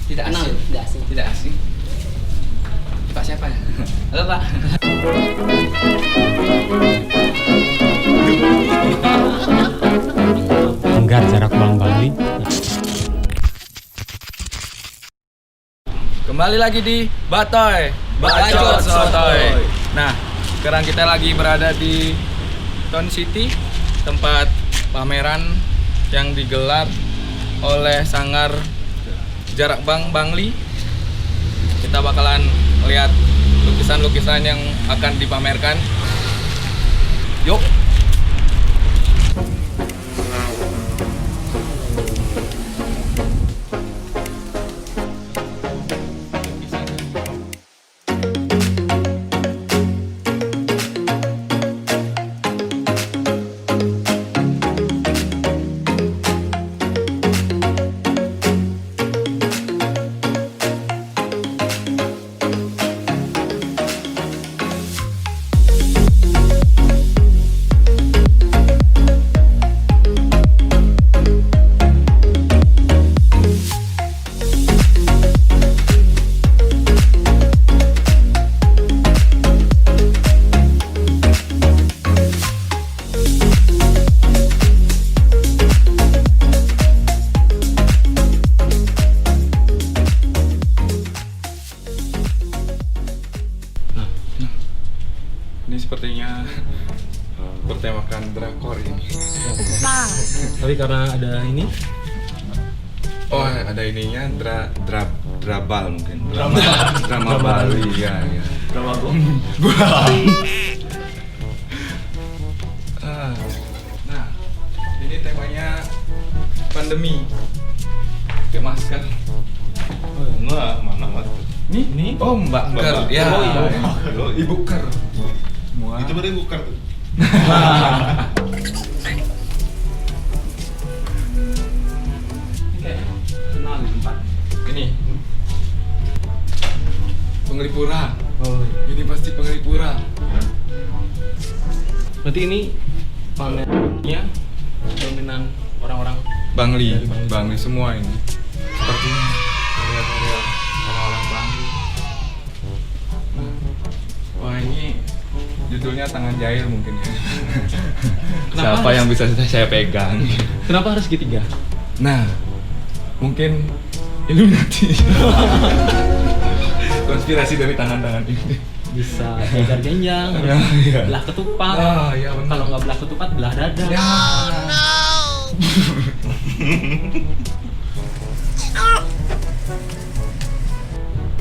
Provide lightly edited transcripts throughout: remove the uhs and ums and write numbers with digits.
Tidak Kenal, asing. tidak asing. Tidak asing. Pak siapa ya? Halo Pak. Longgar jarak Bali. Kembali lagi di Batoy Bacot Sotoy. Nah, sekarang kita lagi berada di Town City, tempat pameran yang digelar oleh Sanggar Jarak Bangli. Kita bakalan lihat lukisan-lukisan yang akan dipamerkan. Yuk. Ini sepertinya bertemakan drakor ini. Tapi karena ada ini, Oh, ada ininya drabal mungkin. Drama Bali ya. drama Nah, ini temanya pandemi. Pakai masker. Enggak, mana mas? Ini? Oh, Mbak Ker. Mbak. Ya. Oh, iya. Ibu Ker. Semua. Itu berarti bukan tuh. kenal di tempat. Ini. Penglipura. Oh, Ini pasti penglipura. berarti ini pamernya dominan orang-orang Bangli, Dari Bangli. Bangli semua ini. Sepertinya karya-karya orang-orang Bangli. Wah, ini judulnya Tangan Jahil mungkin ya. Kenapa Siapa harus- yang bisa saya pegang? Kenapa harus segitiga? Nah, mungkin Illuminati. Konspirasi dari tangan-tangan ini. Bisa jajar genjang, Ya, iya. belah ketupat. Ah, iya benar. Kalau nggak belah ketupat, belah dada. Ya.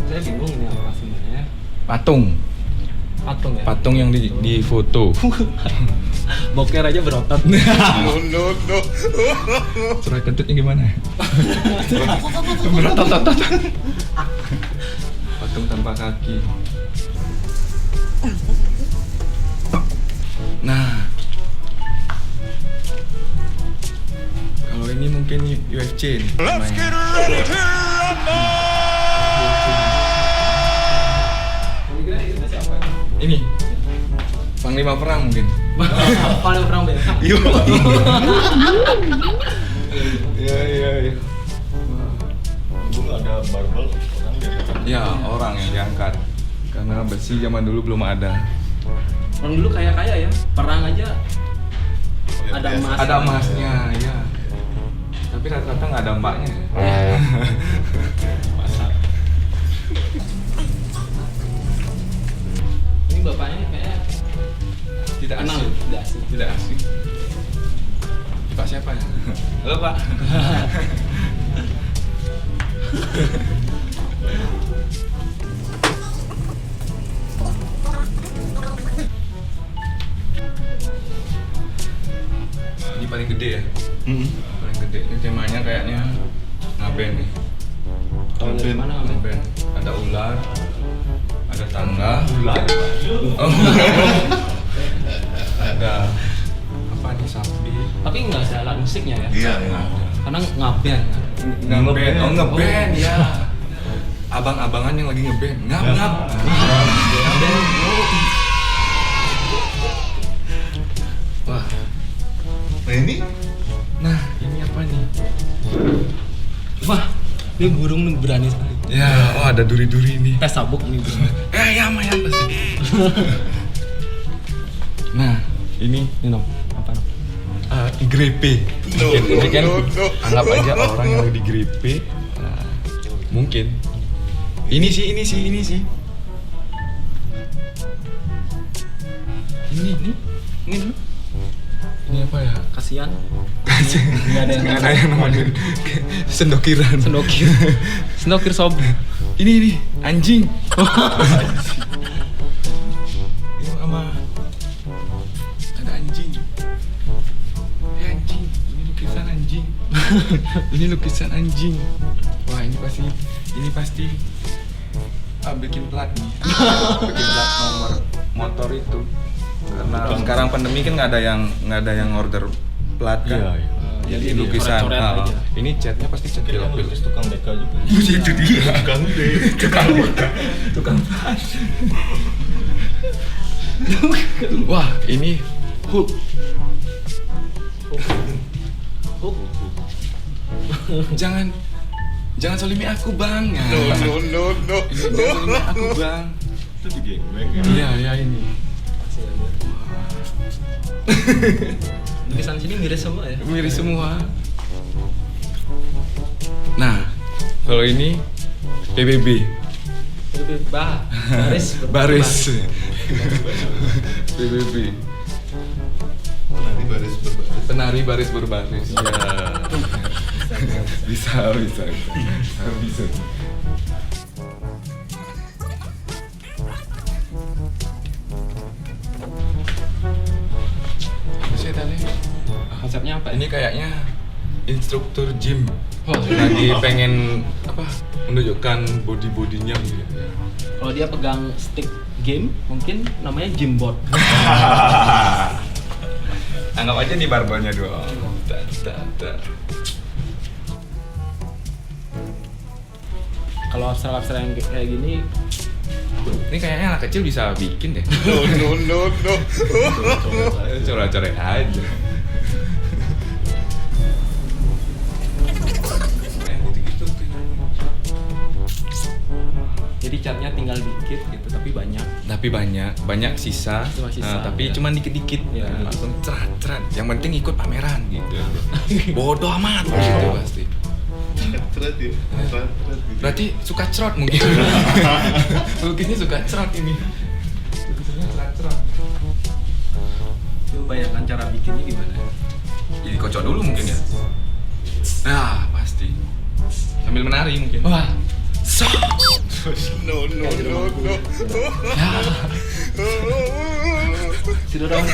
Saya bingung ini apa sebenarnya. Patung, Patung ya. patung yang di foto. Boker aja berotot. No. Surat kentutnya gimana? Berotot-otot. Patung tanpa kaki. Nah, kalau ini mungkin UFC nih. namanya. Ini Panglima Perang mungkin. Paling perang beda. Iya. Dulu nggak ada barbel orang biasa. Ya, orang yang diangkat. Karena besi zaman dulu belum ada. Orang dulu kaya-kaya ya, perang aja ada Biasa. emas. Ada emasnya, ya. Tapi rata-rata nggak ada mbaknya. Pasar. Ini bapaknya kayak Tidak kenal, asing. tidak asing. Tidak asing. Pak siapa ya? Halo Pak. Ini paling gede ya? Paling gede. Ini temanya kayaknya ngaben nih. Tahu dari mana kamu? Ngaben. Ada ular, ada tangga. Ular. Oh. Ada apa nih, sapi? Tapi nggak ada alat musiknya ya? Iya. Karena ngaben. Ngeband, oh ngeband ya. Abang-abangan yang lagi ngeband, ngap. Ngaben. Wah, Nah ini nah ini apa nih? Wah, Ini burung nih berani sekali. Ya, oh ada duri-duri nih. Tes sabuk nih. Ya lumayan pasti. Nah, ini Nom. Apa nom? grepe. Ini kan anggap aja orang yang lagi di grepe. Mungkin. Ini sih. Ini dulu. Ini apa ya? Kasihan. Nggak ada yang namanya sendokiran. Sendokir sob. Ini anjing. Ini sama ada anjing. Anjing. Ini lukisan anjing. Wah ini pasti bikin plat nih. Bikin plat nomor motor itu. Karena sekarang pandemi kan nggak ada yang order plat kan. Iya. Jadi Jadi lukisan. coret-coret aja. Ini catnya pasti cat Kayaknya pilok. lukis tukang BK juga. Itu dia. Tukang D. Wah ini hook. Jangan solimi aku bang. No. Jangan solimi aku bang. Itu di geng-geng ya. Iya ini. Tulisan sini miris semua ya. Miris semua. Nah, kalau ini PBB. Baris. PBB. Penari baris berbaris. Ya. Bisa. Saya tadi. Konsepnya apa? Ini kayaknya instruktur gym. Oh. Lagi pengen menunjukkan bodinya gitu. Kalau dia pegang stick game, mungkin namanya gymbot. Anggap aja di barbelnya doang. Kalau abstrak yang kayak gini, Ini kayaknya anak kecil bisa bikin deh. No. Coret-coret aja. jadi catnya tinggal dikit gitu, tapi banyak. Tapi banyak sisa, Cuma sisa, tapi ya. cuman dikit-dikit, Ya. langsung cerat. Yang penting ikut pameran gitu. Bodoh amat gitu pasti. Cerot ya. Berarti suka cerot mungkin. Lukisnya suka cerot ini. Lukisnya cerot. Coba bayangkan cara bikinnya gimana? Jadi kocok dulu mungkin ya. Nah pasti. Sambil menari mungkin. Wah, No. sudah dong.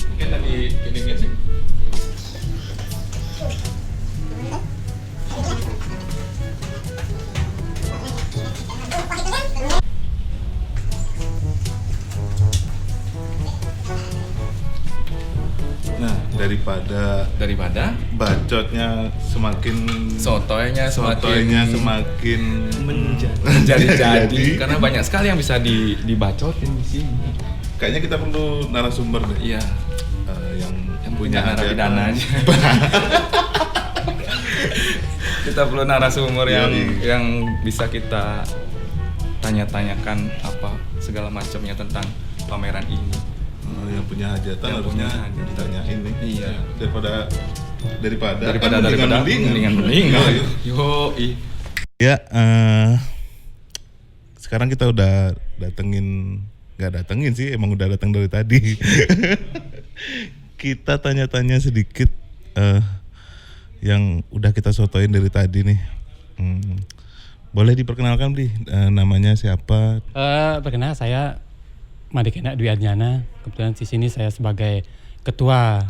Mungkin tadi pinggirnya sih. Nah, daripada bacotnya semakin Sotoynya sotoynya semakin semakin jadi karena banyak sekali yang bisa dibacotin di sini. kayaknya kita perlu narasumber deh. Iya. Yang punya narapidana aja. Kita perlu narasumber yang bisa kita tanya-tanyakan apa segala macamnya tentang pameran ini. Yang punya hajatan Yang harusnya punya hajatan. ditanyain nih. Iya. Daripada mendingan. Yoi. Ya, sekarang kita udah nggak datengin sih, emang udah datang dari tadi. Kita tanya-tanya sedikit yang udah kita sotoin dari tadi nih. Boleh diperkenalkan, Bli? Namanya siapa? Perkenalkan saya Madikena Dwi Adnyana. Kebetulan di sini saya sebagai ketua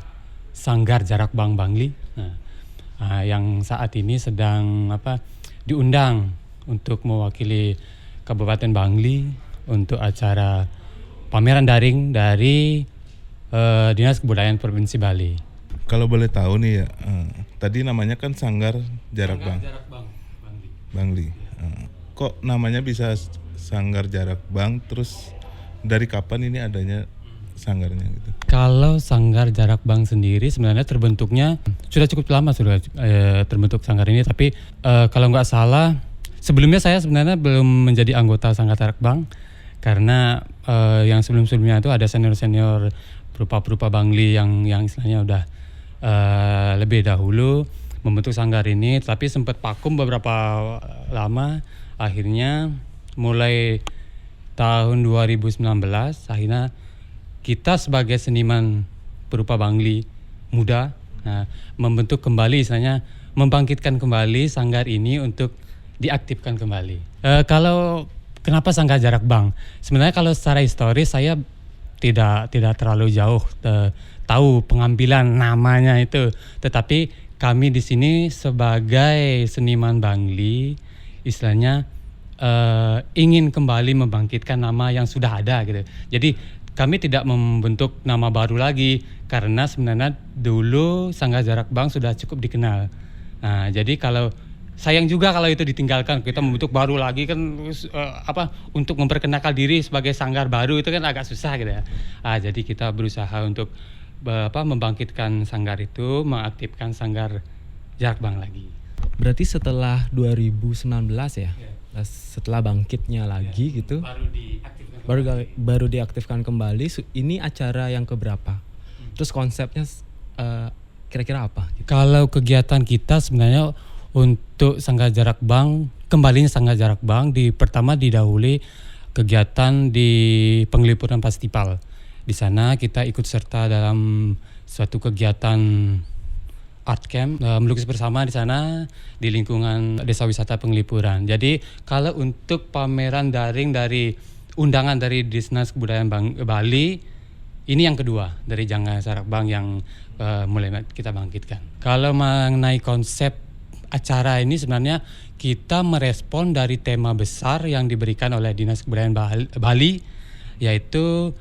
Sanggar Jarak Bang Bangli. Yang saat ini sedang diundang untuk mewakili Kabupaten Bangli untuk acara pameran daring dari Dinas Kebudayaan Provinsi Bali. Kalau boleh tahu nih ya, tadi namanya kan Sanggar Jarak Bang Jarak Bang Bangli. Bangli. Kok namanya bisa Sanggar Jarak Bang, terus dari kapan ini adanya sanggarnya gitu? Kalau Sanggar Jarak Bang sendiri sebenarnya terbentuknya sudah cukup lama sudah terbentuk sanggar ini, tapi kalau nggak salah sebelumnya saya sebenarnya belum menjadi anggota Sanggar Jarak Bang karena yang sebelum-sebelumnya itu ada senior-senior berupa Bangli yang istilahnya udah lebih dahulu membentuk sanggar ini, tapi sempat vakum beberapa lama. Akhirnya mulai tahun 2019 akhirnya kita sebagai seniman berupa Bangli muda membentuk kembali, istilahnya membangkitkan kembali sanggar ini untuk diaktifkan kembali. Kalau kenapa Sanggar Jarak Bang? Sebenarnya kalau secara historis saya tidak terlalu jauh tahu pengambilan namanya itu, tetapi kami di sini sebagai seniman Bangli istilahnya ingin kembali membangkitkan nama yang sudah ada gitu. Jadi kami tidak membentuk nama baru lagi karena sebenarnya dulu Sanggar Jarak Bang sudah cukup dikenal. Nah, jadi kalau sayang juga kalau itu ditinggalkan, kita membentuk baru lagi kan untuk memperkenalkan diri sebagai sanggar baru itu kan agak susah gitu ya. Jadi kita berusaha untuk membangkitkan sanggar itu, mengaktifkan Sanggar Jarak Bang lagi. Berarti setelah 2019 ya? Setelah bangkitnya lagi gitu. Baru diaktifkan kembali. Ini acara yang keberapa? Terus konsepnya kira-kira apa? Gitu? Kalau kegiatan kita sebenarnya untuk Sanggar Jarak Bang, kembalinya Sanggar Jarak Bang pertama didahului kegiatan di Penglipuran Festival. Di sana kita ikut serta dalam suatu kegiatan art camp, melukis bersama di sana di lingkungan Desa Wisata Penglipuran. Jadi kalau untuk pameran daring dari undangan dari Dinas Kebudayaan Bali, ini yang kedua dari Sanggar Jarak Bang yang mulai kita bangkitkan. Kalau mengenai konsep acara ini sebenarnya kita merespon dari tema besar yang diberikan oleh Dinas Kebudayaan Bali, yaitu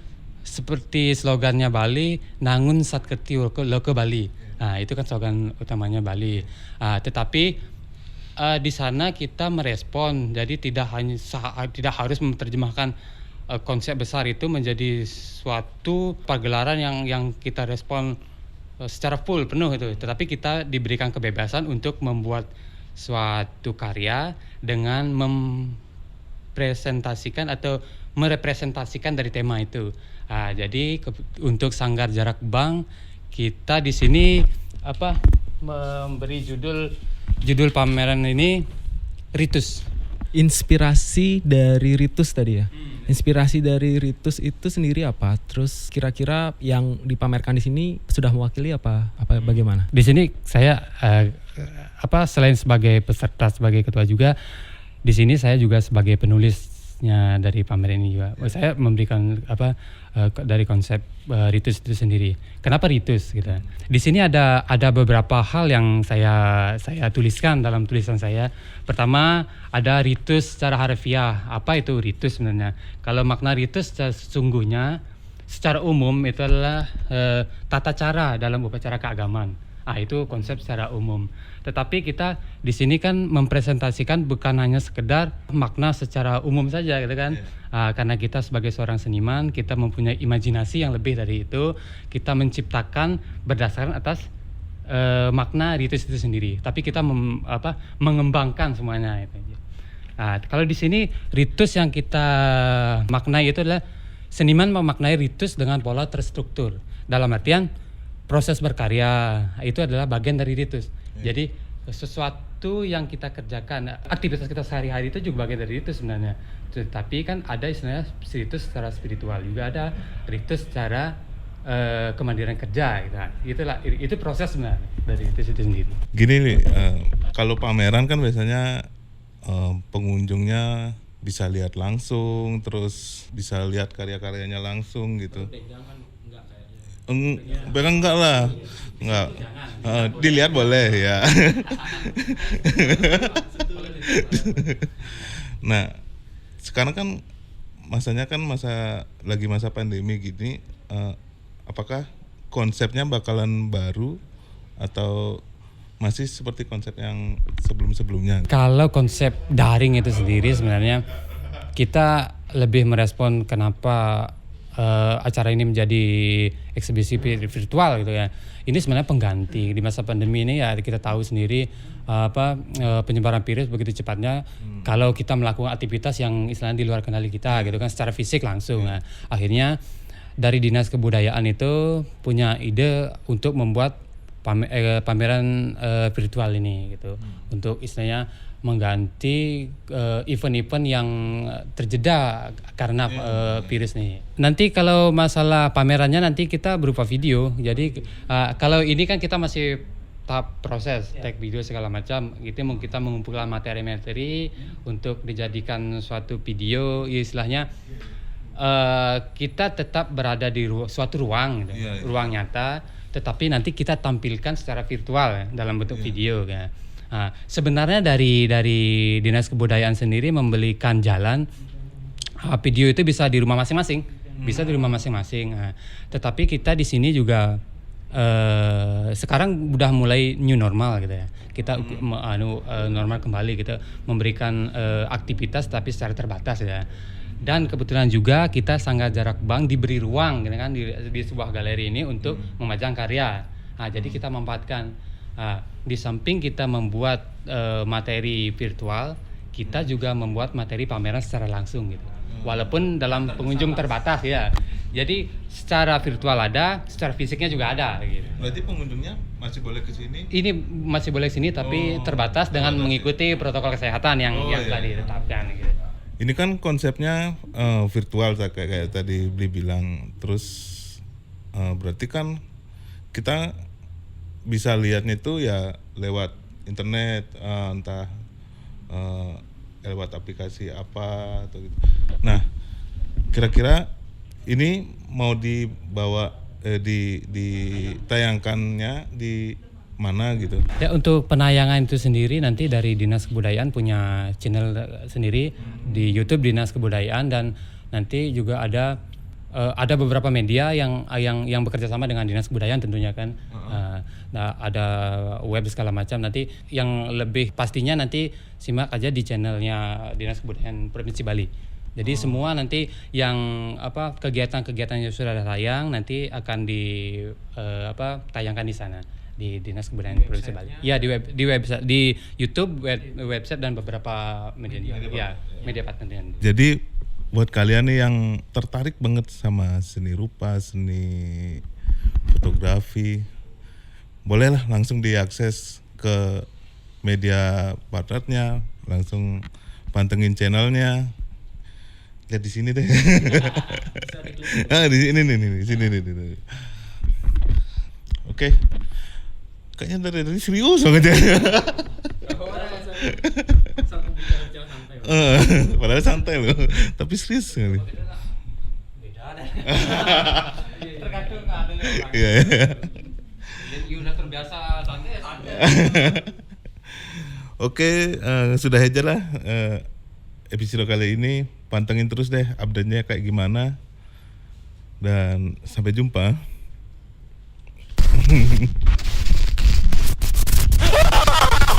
seperti slogannya Bali, Nangun Satkerti Loke Bali. Nah, itu kan slogan utamanya Bali. Tetapi di sana kita merespon, jadi tidak harus menerjemahkan konsep besar itu menjadi suatu pagelaran yang kita respon secara full penuh itu. Tetapi kita diberikan kebebasan untuk membuat suatu karya dengan mempresentasikan atau merepresentasikan dari tema itu. Jadi untuk Sanggar Jarak Bang kita di sini memberi judul pameran ini Ritus. Inspirasi dari Ritus tadi ya. Inspirasi dari Ritus itu sendiri apa? Terus kira-kira yang dipamerkan di sini sudah mewakili apa bagaimana? Di sini saya selain sebagai peserta, sebagai ketua juga, di sini saya juga sebagai penulisnya dari pameran ini juga. Saya memberikan dari konsep Ritus itu sendiri. Kenapa Ritus gitu? Di sini ada beberapa hal yang saya tuliskan dalam tulisan saya. Pertama, ada ritus secara harfiah. Apa itu ritus sebenarnya? Kalau makna ritus sesungguhnya secara umum itu adalah tata cara dalam upacara keagamaan. Itu konsep secara umum. Tetapi kita di sini kan mempresentasikan bukan hanya sekedar makna secara umum saja gitu kan. Karena kita sebagai seorang seniman, kita mempunyai imajinasi yang lebih dari itu. Kita menciptakan berdasarkan atas makna ritus itu sendiri. Tapi kita mengembangkan semuanya itu. Kalau di sini ritus yang kita maknai itu adalah seniman memaknai ritus dengan pola terstruktur. Dalam artian proses berkarya itu adalah bagian dari ritus. Jadi sesuatu yang kita kerjakan, aktivitas kita sehari-hari itu juga bagian dari ritus sebenarnya. Tapi kan ada istilahnya ritus secara spiritual, juga ada ritus secara kemandirian kerja gitu. Itu proses sebenarnya dari ritus itu sendiri. Gini nih, kalau pameran kan biasanya pengunjungnya bisa lihat langsung, terus bisa lihat karya-karyanya langsung gitu. Enggak lah, enggak. Dilihat boleh ya. Nah, sekarang kan masanya kan lagi masa pandemi gini, apakah konsepnya bakalan baru atau masih seperti konsep yang sebelum-sebelumnya? Kalau konsep daring itu sendiri sebenarnya kita lebih merespon kenapa acara ini menjadi eksibisi virtual gitu ya. Ini sebenarnya pengganti di masa pandemi ini ya, kita tahu sendiri penyebaran virus begitu cepatnya. Kalau kita melakukan aktivitas yang istilahnya di luar kendali kita gitu kan, secara fisik langsung. Nah, akhirnya dari Dinas Kebudayaan itu punya ide untuk membuat pameran virtual ini gitu, untuk istilahnya mengganti event-event yang terjeda karena virus nih. Nanti kalau masalah pamerannya nanti kita berupa video. Jadi kalau ini kan kita masih tahap proses take video segala macam. Itu kita mengumpulkan materi-materi untuk dijadikan suatu video. Istilahnya kita tetap berada di suatu ruang, gitu, ruang nyata. Tetapi nanti kita tampilkan secara virtual dalam bentuk video kan. Nah, sebenarnya dari Dinas Kebudayaan sendiri membelikan jalan video itu bisa di rumah masing-masing, bisa di rumah masing-masing. Nah, tetapi kita di sini juga sekarang udah mulai new normal gitu ya. Kita normal kembali, kita memberikan aktivitas tapi secara terbatas ya. Dan kebetulan juga kita Sanggar Jarak Bang diberi ruang gitu kan di sebuah galeri ini untuk memajang karya. Nah, jadi kita memanfaatkan. Di samping kita membuat materi virtual, kita juga membuat materi pameran secara langsung gitu. Walaupun dalam pengunjung terbatas ya. Jadi secara virtual ada, secara fisiknya juga ada gitu. Berarti pengunjungnya masih boleh ke sini? Ini masih boleh sini tapi terbatas dengan mengikuti protokol kesehatan yang telah ditetapkan gitu. Ini kan konsepnya virtual kayak tadi Bli bilang. Terus berarti kan kita bisa lihatnya itu ya lewat internet, entah lewat aplikasi apa atau gitu. Nah, kira-kira ini mau dibawa ditayangkannya di mana gitu? Ya, untuk penayangan itu sendiri nanti dari Dinas Kebudayaan punya channel sendiri di YouTube Dinas Kebudayaan, dan nanti juga ada beberapa media yang bekerja sama dengan Dinas Kebudayaan tentunya kan. Nah, ada web segala macam. Nanti yang lebih pastinya nanti simak aja di channelnya Dinas Kebudayaan Provinsi Bali. Jadi semua nanti yang kegiatan-kegiatan yang sudah ada tayang nanti akan tayangkan di sana di Dinas Kebudayaan Provinsi Bali. Ya, di website, di YouTube, website dan beberapa media partner. Jadi buat kalian nih yang tertarik banget sama seni rupa, seni fotografi, bolehlah langsung diakses ke media partnernya, langsung pantengin channelnya. Lihat di sini deh. Di sini nih. Oke. Kayaknya dari serius banget ya. Padahal santai loh, tapi serius sekali. Tergantung ada orang. Iya. Jadi udah terbiasa santai. Oke, sudah aja lah episode kali ini. Pantengin terus deh update-nya kayak gimana. Dan sampai jumpa.